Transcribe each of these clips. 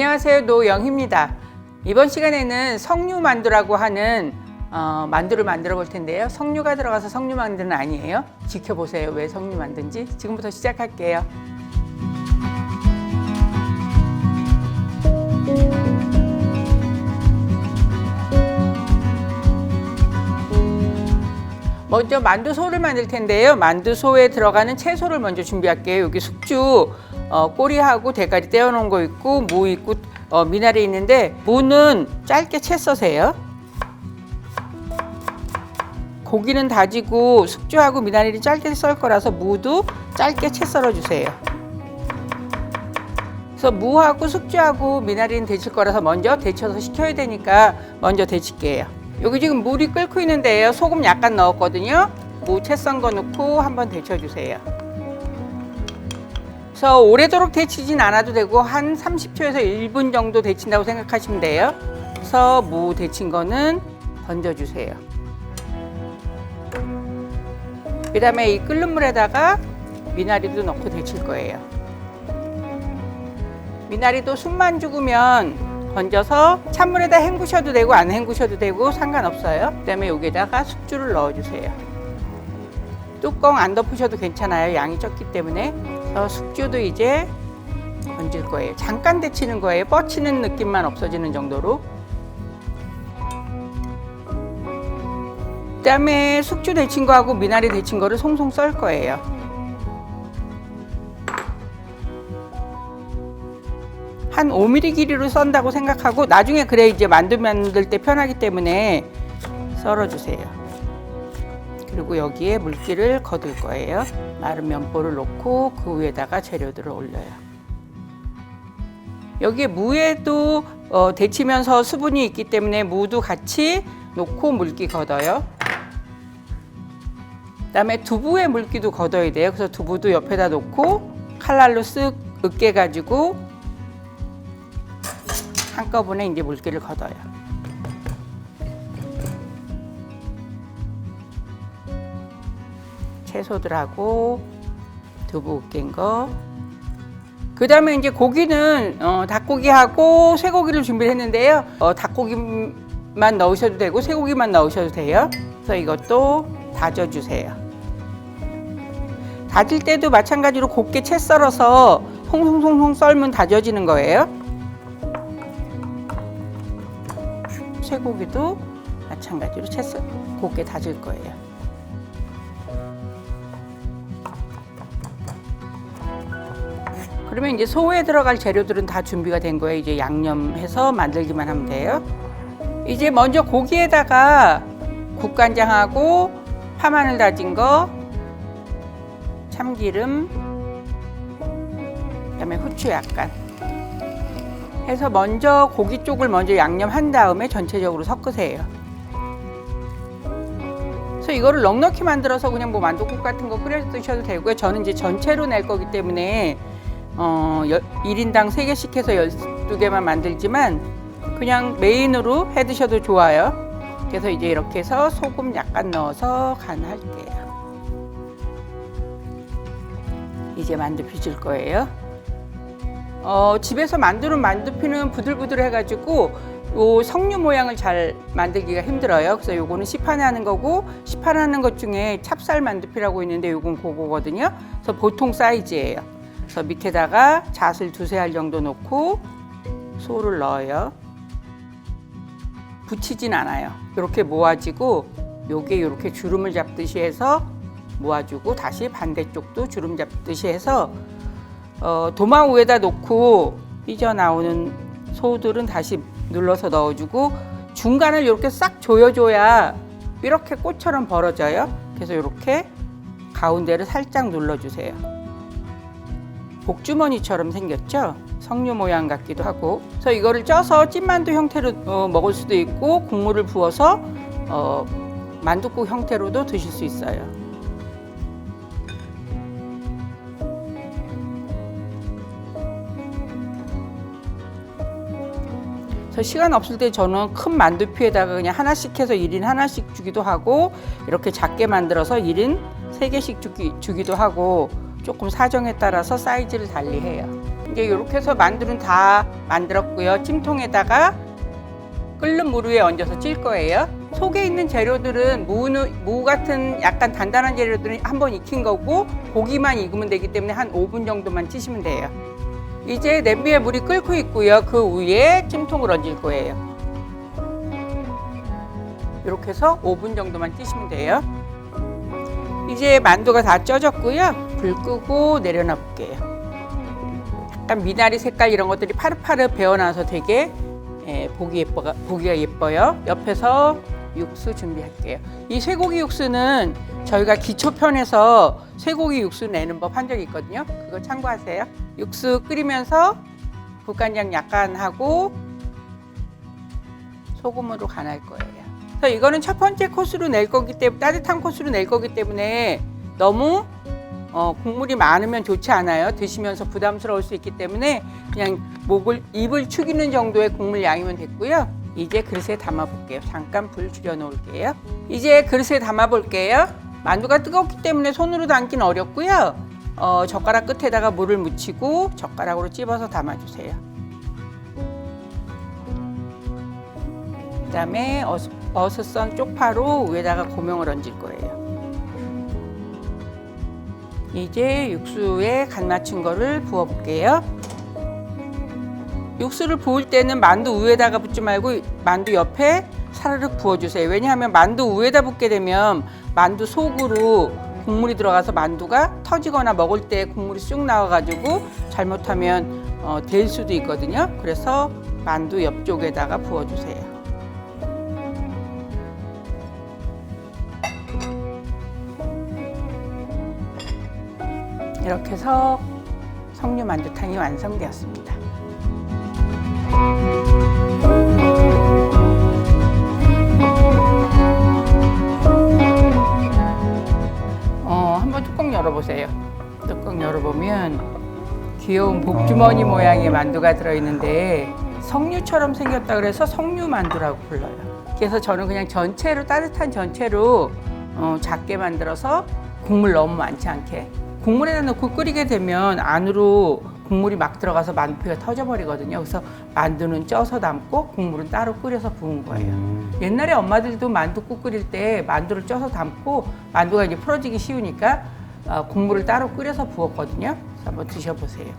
안녕하세요, 노영희입니다. 이번 시간에는 석류만두라고 하는 만두를 만들어 볼 텐데요. 석류가 들어가서 석류만두는 아니에요. 지켜보세요. 왜 석류만두인지. 지금부터 시작할게요. 먼저 만두소를 만들 텐데요. 만두소에 들어가는 채소를 먼저 준비할게요. 여기 숙주 꼬리하고 대가리 떼어 놓은 거 있고 무 있고 미나리 있는데, 무는 짧게 채 써세요. 고기는 다지고 숙주하고 미나리를 짧게 썰 거라서 무도 짧게 채 썰어 주세요. 그래서 무하고 숙주하고 미나리는 데칠 거라서 먼저 데쳐서 식혀야 되니까 먼저 데칠게요. 여기 지금 물이 끓고 있는데요. 소금 약간 넣었거든요. 무 채 썬 거 넣고 한번 데쳐주세요. 그래서 오래도록 데치진 않아도 되고 한 30초에서 1분 정도 데친다고 생각하시면 돼요. 그래서 무 데친 거는 던져주세요. 그 다음에 이 끓는 물에다가 미나리도 넣고 데칠 거예요. 미나리도 숨만 죽으면 건져서 찬물에다 헹구셔도 되고 안 헹구셔도 되고 상관없어요. 그 다음에 여기에다가 숙주를 넣어주세요. 뚜껑 안 덮으셔도 괜찮아요. 양이 적기 때문에. 그래서 숙주도 이제 건질 거예요. 잠깐 데치는 거예요. 뻗치는 느낌만 없어지는 정도로. 그 다음에 숙주 데친 거하고 미나리 데친 거를 송송 썰 거예요. 한 5mm 길이로 썬다고 생각하고 나중에 그래 이제 만두 만들 때 편하기 때문에 썰어주세요. 그리고 여기에 물기를 거둘 거예요. 마른 면보를 놓고 그 위에다가 재료들을 올려요. 여기에 무에도 데치면서 수분이 있기 때문에 무도 같이 놓고 물기 걷어요. 그 다음에 두부에 물기도 걷어야 돼요. 그래서 두부도 옆에다 놓고 칼날로 쓱 으깨 가지고 한꺼번에 이제 물기를 걷어요. 채소들하고 두부 으깬 거. 그 다음에 이제 고기는 닭고기하고 쇠고기를 준비를 했는데요. 닭고기만 넣으셔도 되고 쇠고기만 넣으셔도 돼요. 그래서 이것도 다져주세요. 다질 때도 마찬가지로 곱게 채 썰어서 송송송송 썰면 다져지는 거예요. 쇠고기도 마찬가지로 채 곱게 다질 거예요. 그러면 이제 소에 들어갈 재료들은 다 준비가 된 거예요. 이제 양념해서 만들기만 하면 돼요. 이제 먼저 고기에다가 국간장하고 파마늘 다진 거, 참기름, 그다음에 후추 약간 해서 먼저 고기 쪽을 먼저 양념한 다음에 전체적으로 섞으세요. 그래서 이거를 넉넉히 만들어서 그냥 뭐 만둣국 같은 거 끓여 드셔도 되고요. 저는 이제 전체로 낼 거기 때문에 1인당 3개씩 해서 12개만 만들지만 그냥 메인으로 해 드셔도 좋아요. 그래서 이제 이렇게 해서 소금 약간 넣어서 간할게요. 이제 만두 빚을 거예요. 집에서 만드는 만두피는 부들부들 해가지고 요 석류 모양을 잘 만들기가 힘들어요. 그래서 요거는 시판하는 거고, 시판하는 것 중에 찹쌀 만두피라고 있는데 요건 그거거든요. 그래서 보통 사이즈예요. 그래서 밑에다가 잣을 2-3알 정도 넣고 소를 넣어요. 붙이진 않아요. 이렇게 모아지고 요게 이렇게 주름을 잡듯이 해서 모아주고 다시 반대쪽도 주름 잡듯이 해서 도마 위에다 놓고 삐져나오는 소들은 다시 눌러서 넣어주고 중간을 이렇게 싹 조여줘야 이렇게 꽃처럼 벌어져요. 그래서 이렇게 가운데를 살짝 눌러주세요. 복주머니처럼 생겼죠? 석류 모양 같기도 하고. 그래서 이거를 쪄서 찐만두 형태로 먹을 수도 있고 국물을 부어서 만둣국 형태로도 드실 수 있어요. 그래서 시간 없을 때 저는 큰 만두피에다가 그냥 하나씩 해서 1인 하나씩 주기도 하고, 이렇게 작게 만들어서 1인 3개씩 주기도 하고, 조금 사정에 따라서 사이즈를 달리 해요. 이제 이렇게 해서 만두는 다 만들었고요. 찜통에다가 끓는 물 위에 얹어서 찔 거예요. 속에 있는 재료들은 무 같은 약간 단단한 재료들은 한번 익힌 거고 고기만 익으면 되기 때문에 한 5분 정도만 찌시면 돼요. 이제 냄비에 물이 끓고 있고요. 그 위에 찜통을 얹을 거예요. 이렇게 해서 5분 정도만 찌시면 돼요. 이제 만두가 다 쪄졌고요. 불 끄고 내려놔 볼게요. 약간 미나리 색깔 이런 것들이 파릇파릇 배어나서 되게 보기가 예뻐요. 옆에서 육수 준비할게요. 이 쇠고기 육수는 저희가 기초편에서 쇠고기 육수 내는 법 한 적이 있거든요. 그거 참고하세요. 육수 끓이면서 국간장 약간 하고 소금으로 간할 거예요. 그래서 이거는 첫 번째 코스로 낼 거기 때문에 따뜻한 코스로 낼 거기 때문에 너무 국물이 많으면 좋지 않아요. 드시면서 부담스러울 수 있기 때문에 그냥 입을 축이는 정도의 국물 양이면 됐고요. 이제 그릇에 담아 볼게요. 잠깐 불 줄여 놓을게요. 이제 그릇에 담아 볼게요. 만두가 뜨겁기 때문에 손으로 담기는 어렵고요. 젓가락 끝에다가 물을 묻히고 젓가락으로 찝어서 담아 주세요. 그다음에 어슷선 쪽파로 위에다가 고명을 얹을 거예요. 이제 육수에 간 맞춘 거를 부어 볼게요. 육수를 부을 때는 만두 위에다가 붓지 말고 만두 옆에 사르륵 부어주세요. 왜냐하면 만두 위에다 붓게 되면 만두 속으로 국물이 들어가서 만두가 터지거나 먹을 때 국물이 쑥 나와가지고 잘못하면 될 수도 있거든요. 그래서 만두 옆쪽에다가 부어주세요. 이렇게 해서 석류 만두탕이 완성되었습니다. 한번 뚜껑 열어보세요. 뚜껑 열어보면 귀여운 복주머니 모양의 만두가 들어있는데 석류처럼 생겼다 그래서 석류 만두라고 불러요. 그래서 저는 그냥 전체로 따뜻한 전체로 작게 만들어서 국물 너무 많지 않게 국물에다 넣고 끓이게 되면 안으로 국물이 막 들어가서 만두피가 터져버리거든요. 그래서 만두는 쪄서 담고 국물은 따로 끓여서 부은 거예요. 옛날에 엄마들도 만두국 끓일 때 만두를 쪄서 담고 만두가 이제 풀어지기 쉬우니까 국물을 따로 끓여서 부었거든요. 그래서 한번 드셔보세요.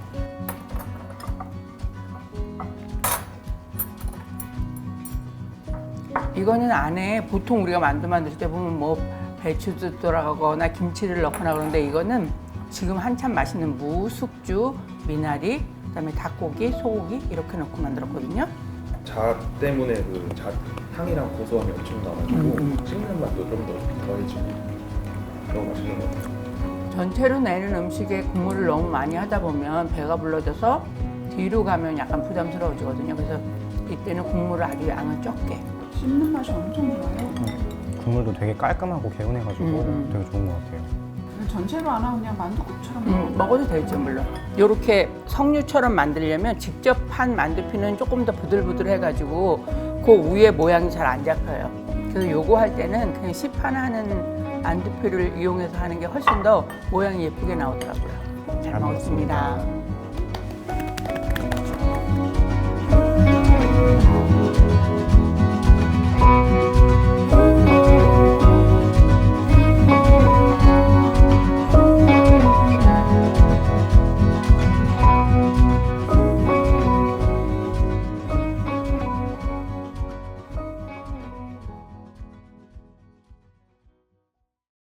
이거는 안에 보통 우리가 만두 만들 때 보면 뭐 배추도 들어가거나 김치를 넣거나 그러는데 이거는 지금 한참 맛있는 무, 숙주, 미나리, 그다음에 닭고기, 소고기 이렇게 넣고 만들었거든요. 잣 때문에 그 잣 향이랑 고소함이 엄청 나가지고 씹는 맛도 좀 더 더해지고 너무 맛있는 것 같아요. 전체로 내는 음식에 국물을 너무 많이 하다 보면 배가 불러져서 뒤로 가면 약간 부담스러워지거든요. 그래서 이때는 국물을 아주 양을 적게. 씹는 맛이 엄청 좋아요. 국물도 되게 깔끔하고 개운해가지고 되게 좋은 것 같아요. 전체로 안 하고 그냥 만두국처럼 먹어도 되죠, 물론. 이렇게 석류처럼 만들려면 직접 한 만두피는 조금 더 부들부들해가지고 그 위에 모양이 잘 안 잡혀요. 그래서 요거 할 때는 그냥 시판하는 만두피를 이용해서 하는 게 훨씬 더 모양이 예쁘게 나오더라고요. 잘 먹었습니다.